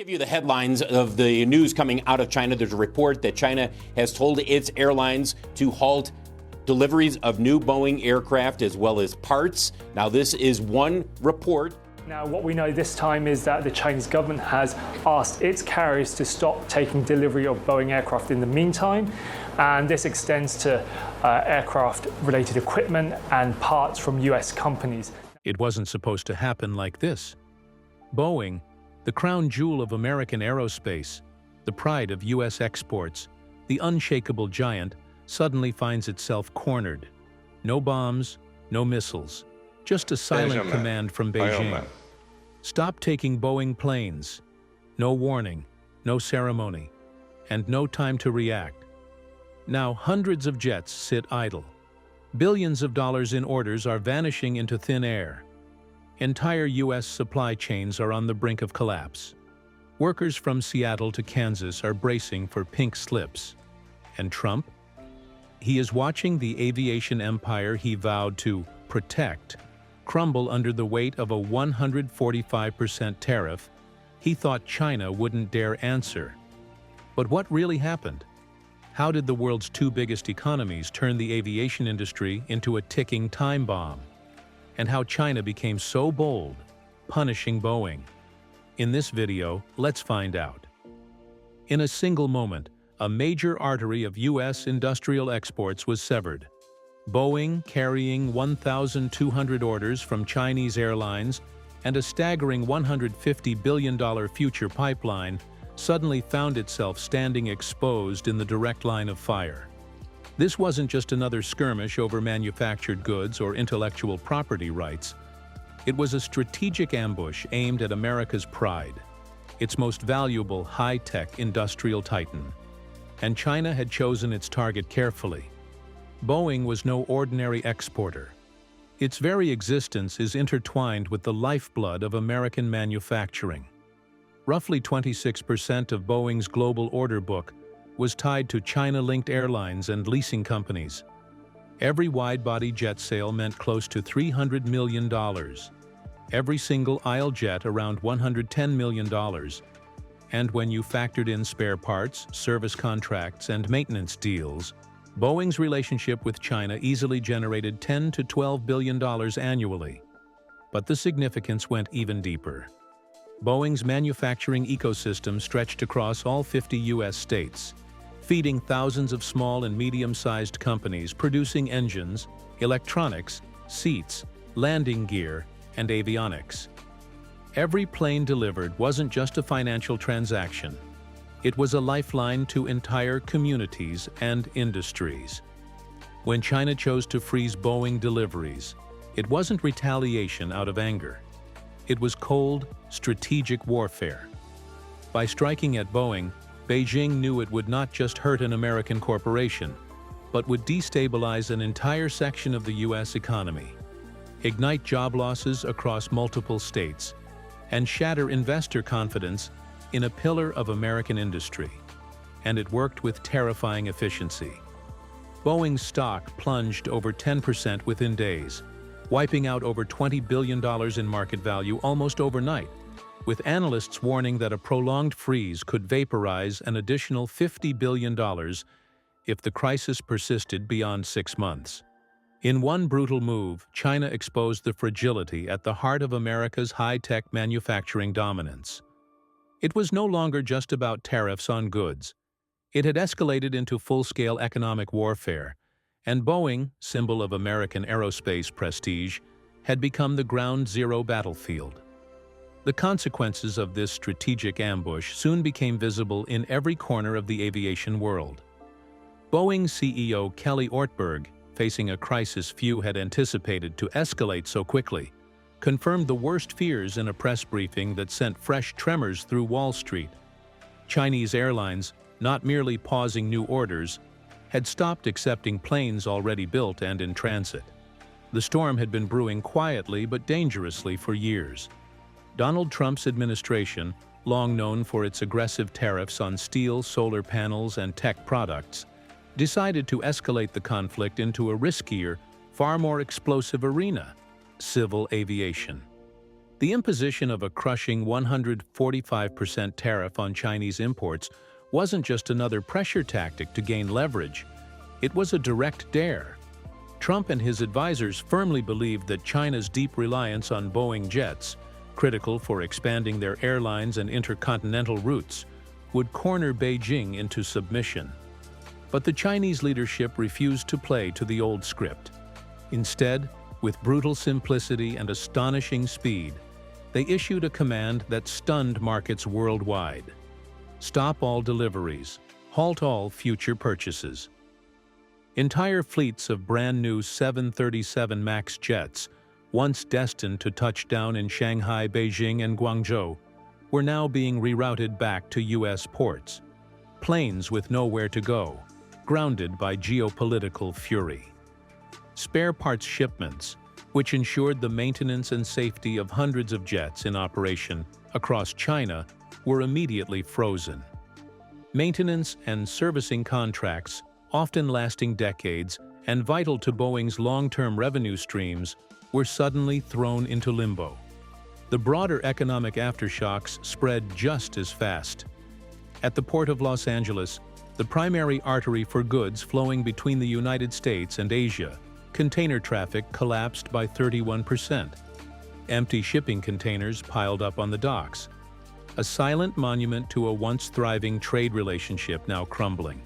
Give you the headlines of the news coming out of China. There's a report that China has told its airlines to halt deliveries of new Boeing aircraft as well as parts. Now, this is one report. Now, what we know this time is that the Chinese government has asked its carriers to stop taking delivery of Boeing aircraft in the meantime, and this extends to aircraft-related equipment and parts from US companies. It wasn't supposed to happen like this. Boeing, the crown jewel of American aerospace, the pride of U.S. exports, the unshakable giant, suddenly finds itself cornered. No bombs, no missiles, just a silent command from Beijing. Stop taking Boeing planes. No warning, no ceremony, and no time to react. Now hundreds of jets sit idle. Billions of dollars in orders are vanishing into thin air. Entire U.S. supply chains are on the brink of collapse. Workers from Seattle to Kansas are bracing for pink slips. And Trump? He is watching the aviation empire he vowed to protect crumble under the weight of a 145% tariff he thought China wouldn't dare answer. But what really happened? How did the world's two biggest economies turn the aviation industry into a ticking time bomb? And how China became so bold, punishing Boeing. In this video, let's find out. In a single moment, a major artery of U.S. industrial exports was severed. Boeing, carrying 1,200 orders from Chinese airlines and a staggering $150 billion future pipeline, suddenly found itself standing exposed in the direct line of fire. This wasn't just another skirmish over manufactured goods or intellectual property rights. It was a strategic ambush aimed at America's pride, its most valuable high-tech industrial titan. And China had chosen its target carefully. Boeing was no ordinary exporter. Its very existence is intertwined with the lifeblood of American manufacturing. Roughly 26% of Boeing's global order book was tied to China-linked airlines and leasing companies. Every wide-body jet sale meant close to $300 million. Every single aisle jet around $110 million. And when you factored in spare parts, service contracts, and maintenance deals, Boeing's relationship with China easily generated $10 to $12 billion annually. But the significance went even deeper. Boeing's manufacturing ecosystem stretched across all 50 U.S. states, feeding thousands of small and medium-sized companies producing engines, electronics, seats, landing gear, and avionics. Every plane delivered wasn't just a financial transaction. It was a lifeline to entire communities and industries. When China chose to freeze Boeing deliveries, it wasn't retaliation out of anger. It was cold, strategic warfare. By striking at Boeing, Beijing knew it would not just hurt an American corporation, but would destabilize an entire section of the U.S. economy, ignite job losses across multiple states, and shatter investor confidence in a pillar of American industry. And it worked with terrifying efficiency. Boeing's stock plunged over 10% within days, wiping out over $20 billion in market value almost overnight, with analysts warning that a prolonged freeze could vaporize an additional $50 billion if the crisis persisted beyond 6 months. In one brutal move, China exposed the fragility at the heart of America's high-tech manufacturing dominance. It was no longer just about tariffs on goods. It had escalated into full-scale economic warfare, and Boeing, symbol of American aerospace prestige, had become the ground zero battlefield. The consequences of this strategic ambush soon became visible in every corner of the aviation world. Boeing CEO Kelly Ortberg, facing a crisis few had anticipated to escalate so quickly, confirmed the worst fears in a press briefing that sent fresh tremors through Wall Street. Chinese airlines, not merely pausing new orders, had stopped accepting planes already built and in transit. The storm had been brewing quietly but dangerously for years. Donald Trump's administration, long known for its aggressive tariffs on steel, solar panels, and tech products, decided to escalate the conflict into a riskier, far more explosive arena: civil aviation. The imposition of a crushing 145% tariff on Chinese imports wasn't just another pressure tactic to gain leverage. It was a direct dare. Trump and his advisors firmly believed that China's deep reliance on Boeing jets, critical for expanding their airlines and intercontinental routes, would corner Beijing into submission. But the Chinese leadership refused to play to the old script. Instead, with brutal simplicity and astonishing speed, they issued a command that stunned markets worldwide. Stop all deliveries, halt all future purchases. Entire fleets of brand-new 737 MAX jets, once destined to touch down in Shanghai, Beijing, and Guangzhou, were now being rerouted back to U.S. ports. Planes with nowhere to go, grounded by geopolitical fury. Spare parts shipments, which ensured the maintenance and safety of hundreds of jets in operation across China, were immediately frozen. Maintenance and servicing contracts, often lasting decades and vital to Boeing's long-term revenue streams, were suddenly thrown into limbo. The broader economic aftershocks spread just as fast. At the Port of Los Angeles, the primary artery for goods flowing between the United States and Asia, container traffic collapsed by 31%. Empty shipping containers piled up on the docks. A silent monument to a once thriving trade relationship now crumbling.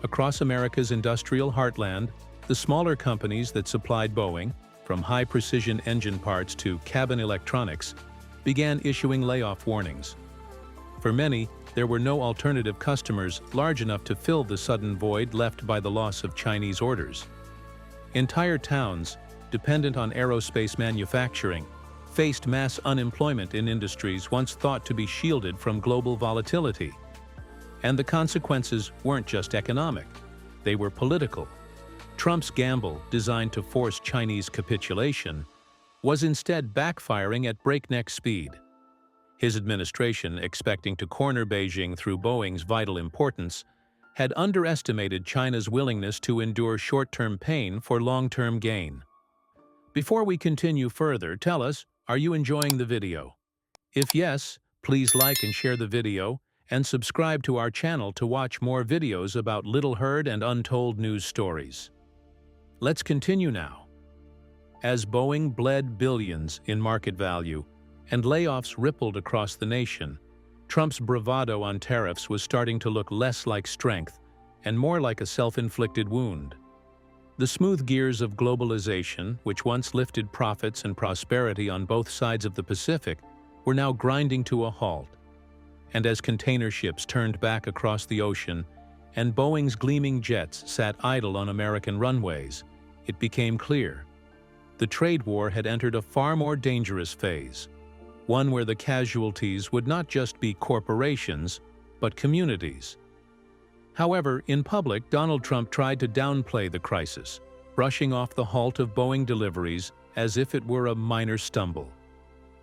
Across America's industrial heartland, the smaller companies that supplied Boeing, from high-precision engine parts to cabin electronics, began issuing layoff warnings. For many, there were no alternative customers large enough to fill the sudden void left by the loss of Chinese orders. Entire towns, dependent on aerospace manufacturing, faced mass unemployment in industries once thought to be shielded from global volatility. And the consequences weren't just economic, they were political. Trump's gamble, designed to force Chinese capitulation, was instead backfiring at breakneck speed. His administration, expecting to corner Beijing through Boeing's vital importance, had underestimated China's willingness to endure short-term pain for long-term gain. Before we continue further, tell us, are you enjoying the video? If yes, please like and share the video, and subscribe to our channel to watch more videos about little-heard and untold news stories. Let's continue now. As Boeing bled billions in market value and layoffs rippled across the nation, Trump's bravado on tariffs was starting to look less like strength and more like a self-inflicted wound. The smooth gears of globalization, which once lifted profits and prosperity on both sides of the Pacific, were now grinding to a halt. And as container ships turned back across the ocean and Boeing's gleaming jets sat idle on American runways, it became clear. The trade war had entered a far more dangerous phase, one where the casualties would not just be corporations, but communities. However, in public, Donald Trump tried to downplay the crisis, brushing off the halt of Boeing deliveries as if it were a minor stumble.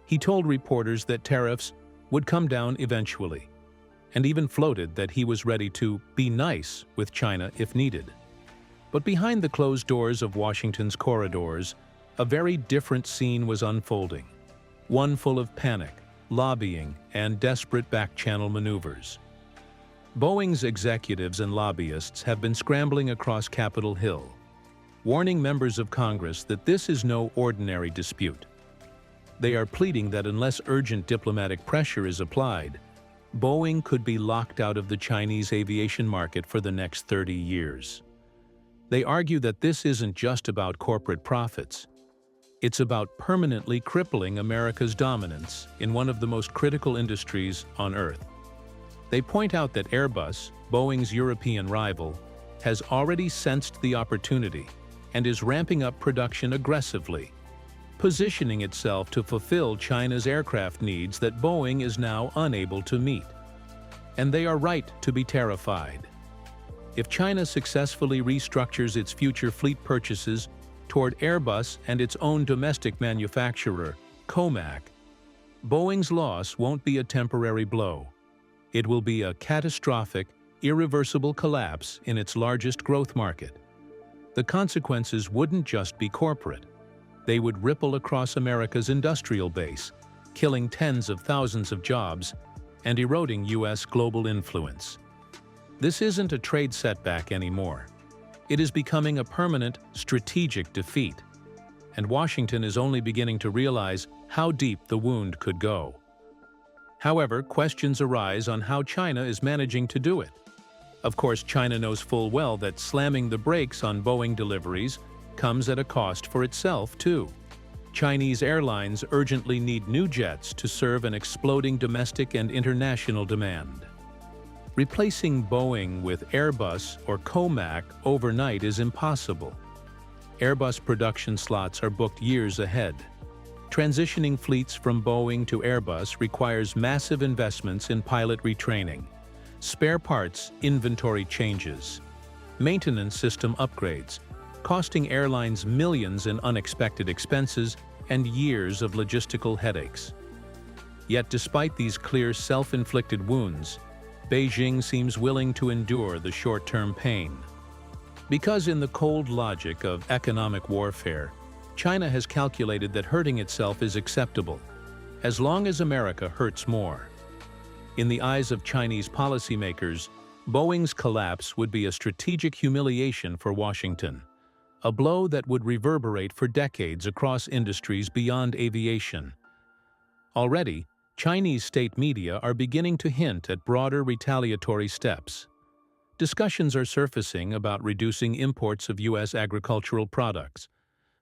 He told reporters that tariffs would come down eventually, and even floated that he was ready to be nice with China if needed. But behind the closed doors of Washington's corridors, a very different scene was unfolding, one full of panic, lobbying, and desperate back-channel maneuvers. Boeing's executives and lobbyists have been scrambling across Capitol Hill, warning members of Congress that this is no ordinary dispute. They are pleading that unless urgent diplomatic pressure is applied, Boeing could be locked out of the Chinese aviation market for the next 30 years. They argue that this isn't just about corporate profits. It's about permanently crippling America's dominance in one of the most critical industries on Earth. They point out that Airbus, Boeing's European rival, has already sensed the opportunity and is ramping up production aggressively, positioning itself to fulfill China's aircraft needs that Boeing is now unable to meet. And they are right to be terrified. If China successfully restructures its future fleet purchases toward Airbus and its own domestic manufacturer, COMAC, Boeing's loss won't be a temporary blow. It will be a catastrophic, irreversible collapse in its largest growth market. The consequences wouldn't just be corporate. They would ripple across America's industrial base, killing tens of thousands of jobs and eroding U.S. global influence. This isn't a trade setback anymore. It is becoming a permanent strategic defeat, and Washington is only beginning to realize how deep the wound could go. However, questions arise on how China is managing to do it. Of course, China knows full well that slamming the brakes on Boeing deliveries comes at a cost for itself, too. Chinese airlines urgently need new jets to serve an exploding domestic and international demand. Replacing Boeing with Airbus or Comac overnight is impossible. Airbus production slots are booked years ahead. Transitioning fleets from Boeing to Airbus requires massive investments in pilot retraining, spare parts inventory changes, maintenance system upgrades, costing airlines millions in unexpected expenses and years of logistical headaches. Yet despite these clear self-inflicted wounds, Beijing seems willing to endure the short-term pain. Because in the cold logic of economic warfare, China has calculated that hurting itself is acceptable, as long as America hurts more. In the eyes of Chinese policymakers, Boeing's collapse would be a strategic humiliation for Washington, a blow that would reverberate for decades across industries beyond aviation. Already, Chinese state media are beginning to hint at broader retaliatory steps. Discussions are surfacing about reducing imports of U.S. agricultural products,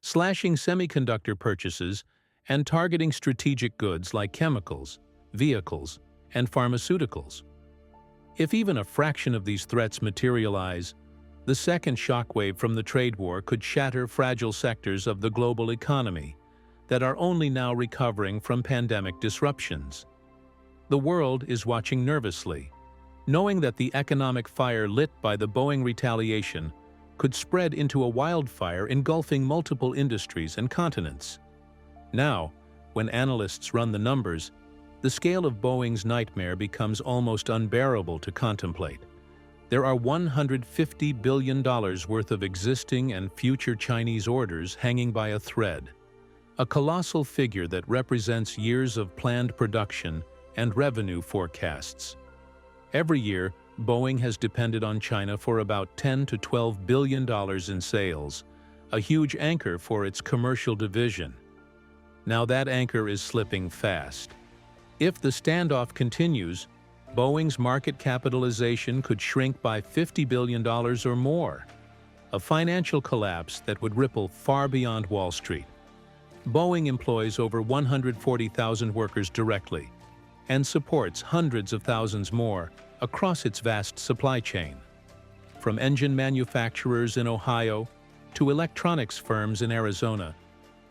slashing semiconductor purchases, and targeting strategic goods like chemicals, vehicles, and pharmaceuticals. If even a fraction of these threats materialize, the second shockwave from the trade war could shatter fragile sectors of the global economy that are only now recovering from pandemic disruptions. The world is watching nervously, knowing that the economic fire lit by the Boeing retaliation could spread into a wildfire engulfing multiple industries and continents. Now, when analysts run the numbers, the scale of Boeing's nightmare becomes almost unbearable to contemplate. There are $150 billion worth of existing and future Chinese orders hanging by a thread, a colossal figure that represents years of planned production and revenue forecasts. Every year, Boeing has depended on China for about $10 to $12 billion in sales, a huge anchor for its commercial division. Now that anchor is slipping fast. If the standoff continues, Boeing's market capitalization could shrink by $50 billion or more, a financial collapse that would ripple far beyond Wall Street. Boeing employs over 140,000 workers directly and supports hundreds of thousands more across its vast supply chain. From engine manufacturers in Ohio to electronics firms in Arizona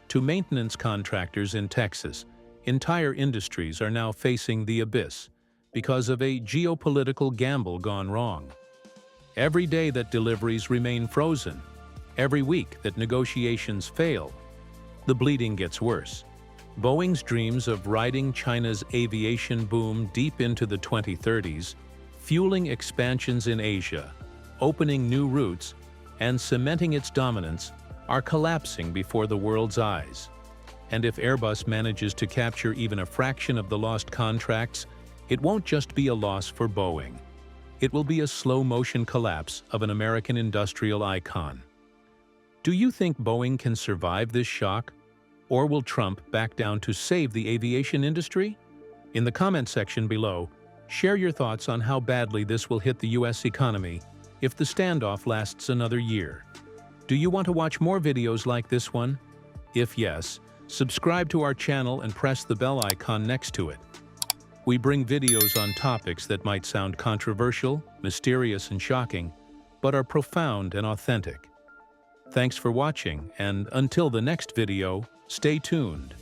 to maintenance contractors in Texas, entire industries are now facing the abyss because of a geopolitical gamble gone wrong. Every day that deliveries remain frozen, every week that negotiations fail, the bleeding gets worse. Boeing's dreams of riding China's aviation boom deep into the 2030s, fueling expansions in Asia, opening new routes, and cementing its dominance are collapsing before the world's eyes. And if Airbus manages to capture even a fraction of the lost contracts, it won't just be a loss for Boeing. It will be a slow-motion collapse of an American industrial icon. Do you think Boeing can survive this shock? Or will Trump back down to save the aviation industry? In the comment section below, share your thoughts on how badly this will hit the U.S. economy if the standoff lasts another year. Do you want to watch more videos like this one? If yes, subscribe to our channel and press the bell icon next to it. We bring videos on topics that might sound controversial, mysterious, and shocking, but are profound and authentic. Thanks for watching, and until the next video, stay tuned.